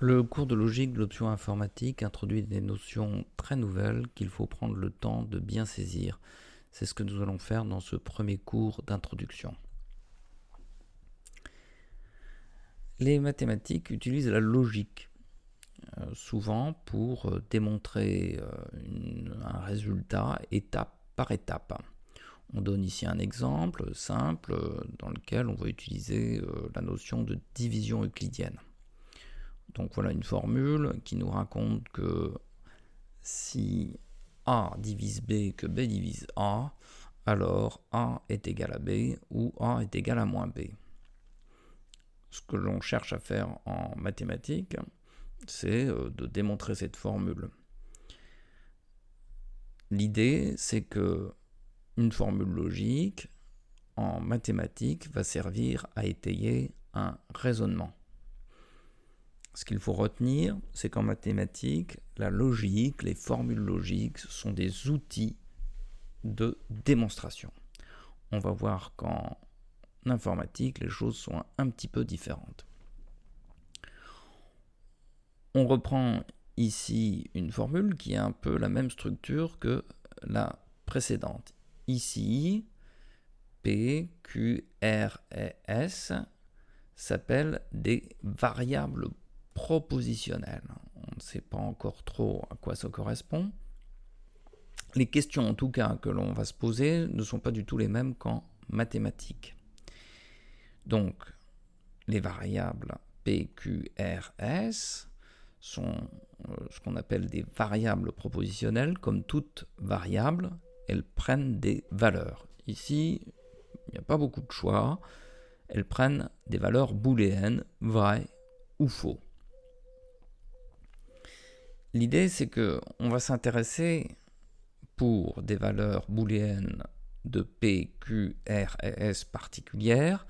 Le cours de logique de l'option informatique introduit des notions très nouvelles qu'il faut prendre le temps de bien saisir. C'est ce que nous allons faire dans ce premier cours d'introduction. Les mathématiques utilisent la logique, souvent pour démontrer un résultat étape par étape. On donne ici un exemple simple dans lequel on va utiliser la notion de division euclidienne. Donc voilà une formule qui nous raconte que si A divise B et que B divise A, alors A est égal à B ou A est égal à moins B. Ce que l'on cherche à faire en mathématiques, c'est de démontrer cette formule. L'idée, c'est que une formule logique en mathématiques va servir à étayer un raisonnement. Ce qu'il faut retenir, c'est qu'en mathématiques, la logique, les formules logiques sont des outils de démonstration. On va voir qu'en informatique, les choses sont un petit peu différentes. On reprend ici une formule qui a un peu la même structure que la précédente. Ici, P, Q, R et S s'appellent des variables propositionnelles. On ne sait pas encore trop à quoi ça correspond. Les questions en tout cas que l'on va se poser ne sont pas du tout les mêmes qu'en mathématiques. Donc, les variables P, Q, R, S sont ce qu'on appelle des variables propositionnelles. Comme toute variable, elles prennent des valeurs. Ici, il n'y a pas beaucoup de choix. Elles prennent des valeurs booléennes, vraies ou faux. L'idée, c'est qu'on va s'intéresser pour des valeurs booléennes de P, Q, R et S particulières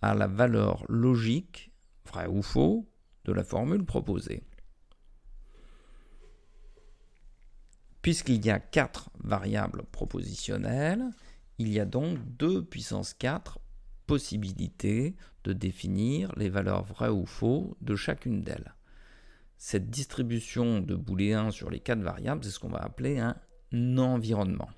à la valeur logique, vrai ou faux, de la formule proposée. Puisqu'il y a 4 variables propositionnelles, il y a donc 2 puissance 4 possibilités de définir les valeurs vraies ou faux de chacune d'elles. Cette distribution de booléens sur les 4 variables, c'est ce qu'on va appeler un environnement.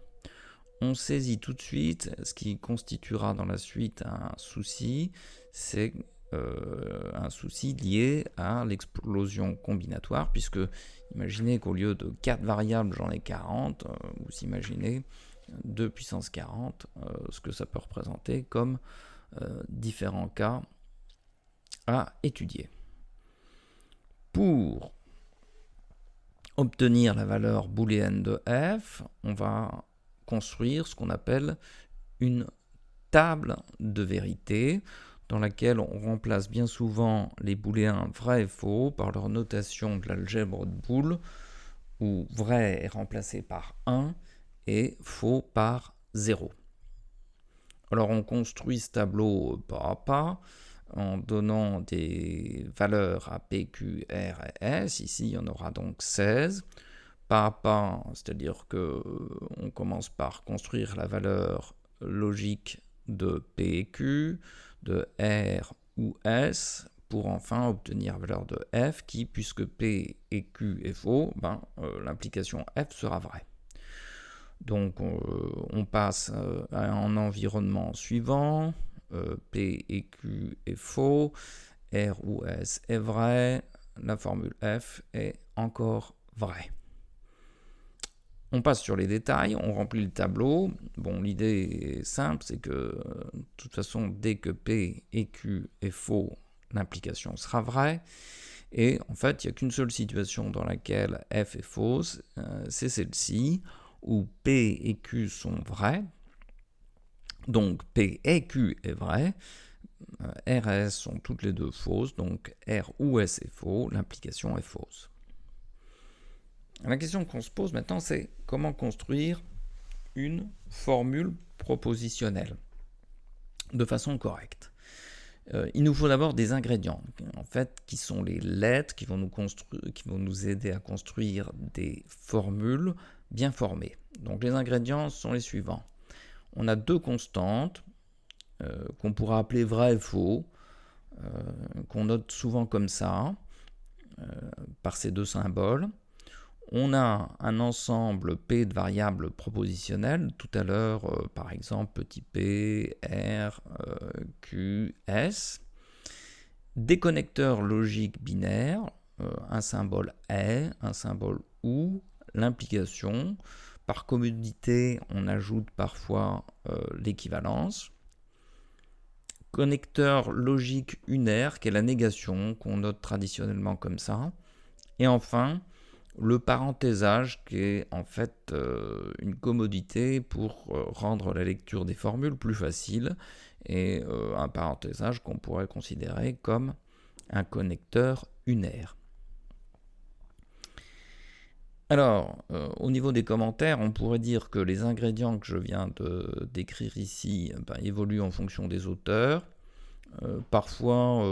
On saisit tout de suite ce qui constituera dans la suite un souci, c'est un souci lié à l'explosion combinatoire, puisque imaginez qu'au lieu de 4 variables, j'en ai 40, vous imaginez 2 puissance 40, ce que ça peut représenter comme différents cas à étudier. Pour obtenir la valeur booléenne de f, on va construire ce qu'on appelle une table de vérité dans laquelle on remplace bien souvent les booléens vrai et faux par leur notation de l'algèbre de Boole, où vrai est remplacé par 1 et faux par 0. Alors on construit ce tableau pas à pas en donnant des valeurs à P, Q, R et S. Ici, il y en aura donc 16. Pas à pas, c'est-à-dire qu'on commence par construire la valeur logique de P et Q, de R ou S, pour enfin obtenir la valeur de F qui, puisque P et Q est faux, l'implication F sera vraie. Donc on passe à un environnement suivant, P et Q est faux, R ou S est vrai, la formule F est encore vraie. On passe sur les détails, on remplit le tableau. Bon, l'idée est simple, c'est que de toute façon, dès que P et Q est faux, l'implication sera vraie. Et en fait, il n'y a qu'une seule situation dans laquelle F est fausse, c'est celle-ci, où P et Q sont vrais. Donc P et Q est vrai, R et S sont toutes les deux fausses, donc R ou S est faux, l'implication est fausse. La question qu'on se pose maintenant, c'est comment construire une formule propositionnelle de façon correcte. Il nous faut d'abord des ingrédients, en fait, qui sont les lettres qui vont nous aider à construire des formules bien formées. Donc les ingrédients sont les suivants. On a 2 constantes qu'on pourra appeler vrai et faux, qu'on note souvent comme ça. par ces deux symboles. On a un ensemble P de variables propositionnelles, tout à l'heure, par exemple, petit p, r, q, s. Des connecteurs logiques binaires, un symbole est, un symbole ou, l'implication. Par commodité, on ajoute parfois l'équivalence. Connecteur logique unaire, qui est la négation, qu'on note traditionnellement comme ça. Et enfin, le parenthésage, qui est en fait une commodité pour rendre la lecture des formules plus facile, et un parenthésage qu'on pourrait considérer comme un connecteur unaire. Alors, au niveau des commentaires, on pourrait dire que les ingrédients que je viens de décrire ici évoluent en fonction des auteurs. Parfois,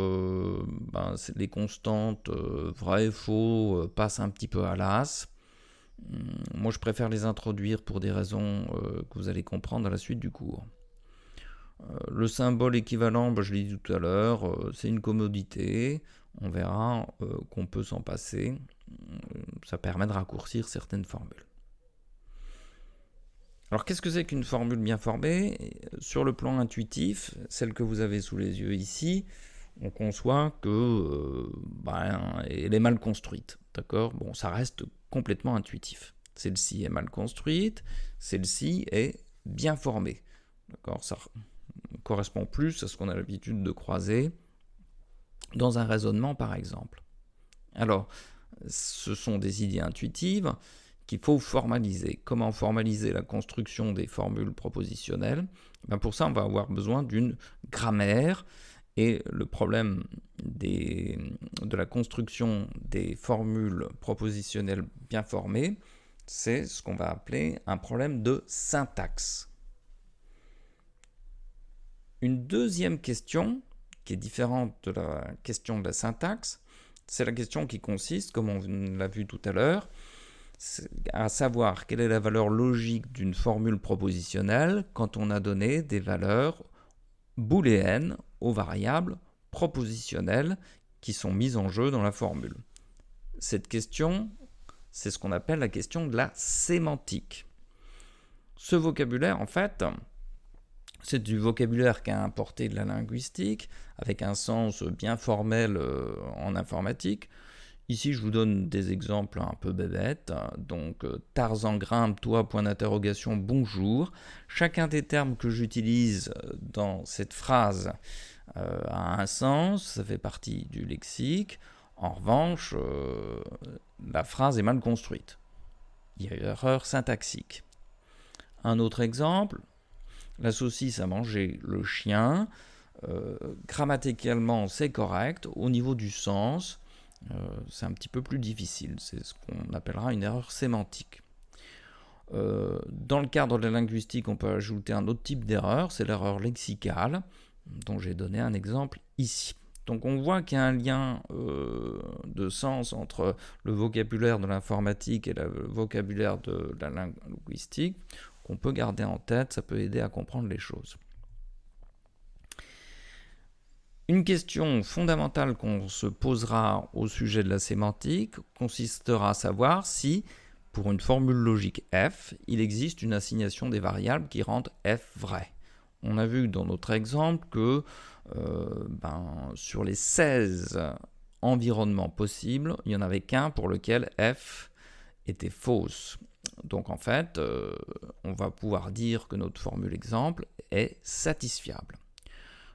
les constantes vrai et faux passent un petit peu à l'as. Moi, je préfère les introduire pour des raisons que vous allez comprendre à la suite du cours. Le symbole équivalent, je l'ai dit tout à l'heure, c'est une commodité. On verra qu'on peut s'en passer. Ça permet de raccourcir certaines formules. Alors, qu'est-ce que c'est qu'une formule bien formée ? Sur le plan intuitif, celle que vous avez sous les yeux ici, on conçoit que elle est mal construite. D'accord ? Bon, ça reste complètement intuitif. Celle-ci est mal construite, celle-ci est bien formée. D'accord ? Ça correspond plus à ce qu'on a l'habitude de croiser dans un raisonnement, par exemple. Alors, ce sont des idées intuitives qu'il faut formaliser. Comment formaliser la construction des formules propositionnelles ? Pour ça, on va avoir besoin d'une grammaire. Et le problème de la construction des formules propositionnelles bien formées, c'est ce qu'on va appeler un problème de syntaxe. Une deuxième question, qui est différente de la question de la syntaxe, c'est la question qui consiste, comme on l'a vu tout à l'heure, à savoir quelle est la valeur logique d'une formule propositionnelle quand on a donné des valeurs booléennes aux variables propositionnelles qui sont mises en jeu dans la formule. Cette question, c'est ce qu'on appelle la question de la sémantique. Ce vocabulaire, en fait, c'est du vocabulaire qu'a importé de la linguistique, avec un sens bien formel en informatique. Ici, je vous donne des exemples un peu bébêtes. Donc, Tarzan grimpe, toi, point d'interrogation, bonjour. Chacun des termes que j'utilise dans cette phrase a un sens, ça fait partie du lexique. En revanche, la phrase est mal construite. Il y a une erreur syntaxique. Un autre exemple, la saucisse a mangé le chien. Grammaticalement, c'est correct. Au niveau du sens, c'est un petit peu plus difficile. C'est ce qu'on appellera une erreur sémantique. Dans le cadre de la linguistique, on peut ajouter un autre type d'erreur, c'est l'erreur lexicale, dont j'ai donné un exemple ici. Donc on voit qu'il y a un lien de sens entre le vocabulaire de l'informatique et le vocabulaire de la linguistique qu'on peut garder en tête, ça peut aider à comprendre les choses. Une question fondamentale qu'on se posera au sujet de la sémantique consistera à savoir si, pour une formule logique f, il existe une assignation des variables qui rendent f vrai. On a vu dans notre exemple que sur les 16 environnements possibles, il n'y en avait qu'un pour lequel f était fausse. Donc en fait, on va pouvoir dire que notre formule exemple est satisfiable.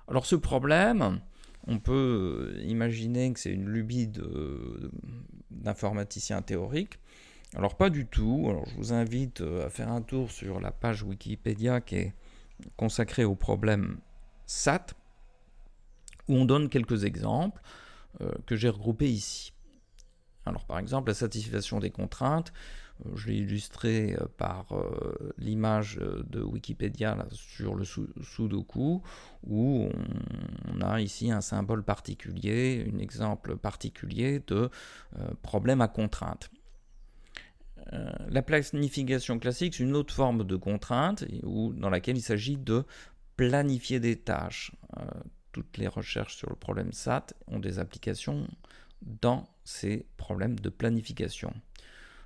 Alors ce problème, on peut imaginer que c'est une lubie d'informaticien théorique. Alors pas du tout. Alors, je vous invite à faire un tour sur la page Wikipédia qui est consacrée au problème SAT, où on donne quelques exemples que j'ai regroupés ici. Alors par exemple, la satisfaction des contraintes, je l'ai illustré par l'image de Wikipédia là, sur le Sudoku, où on a ici un symbole particulier, un exemple particulier de problème à contrainte. La planification classique, c'est une autre forme de contrainte dans laquelle il s'agit de planifier des tâches. Toutes les recherches sur le problème SAT ont des applications dans ces problèmes de planification.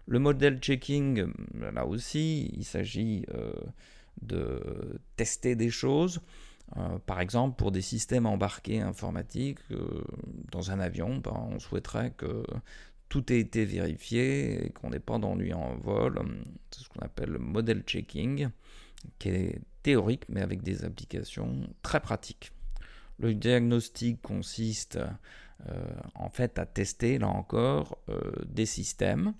Le modèle checking, là aussi, il s'agit de tester des choses. Par exemple, pour des systèmes embarqués informatiques, dans un avion, on souhaiterait que tout ait été vérifié et qu'on n'ait pas d'ennui en vol. C'est ce qu'on appelle le model checking, qui est théorique mais avec des applications très pratiques. Le diagnostic consiste en fait à tester, là encore, des systèmes.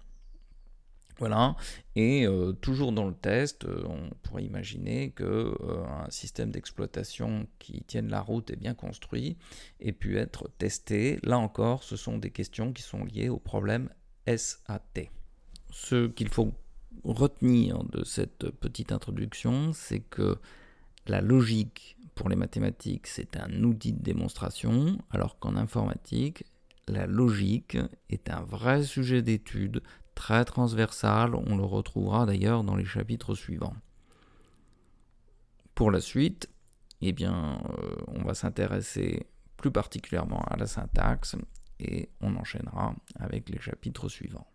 Voilà, et toujours dans le test, on pourrait imaginer qu'un système d'exploitation qui tienne la route et bien construit ait pu être testé. Là encore, ce sont des questions qui sont liées au problème SAT. Ce qu'il faut retenir de cette petite introduction, c'est que la logique pour les mathématiques, c'est un outil de démonstration, alors qu'en informatique, la logique est un vrai sujet d'étude, très transversal, on le retrouvera d'ailleurs dans les chapitres suivants. Pour la suite, on va s'intéresser plus particulièrement à la syntaxe et on enchaînera avec les chapitres suivants.